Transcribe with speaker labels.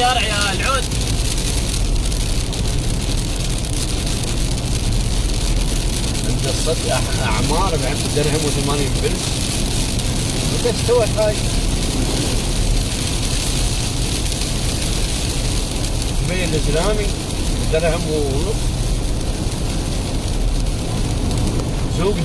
Speaker 1: الشارع يا العود.
Speaker 2: عند الصدق اعمار ب 1000 درهم و80 فلس. متى استوت هاي؟ البني الاسلامي درهم ونص. سوق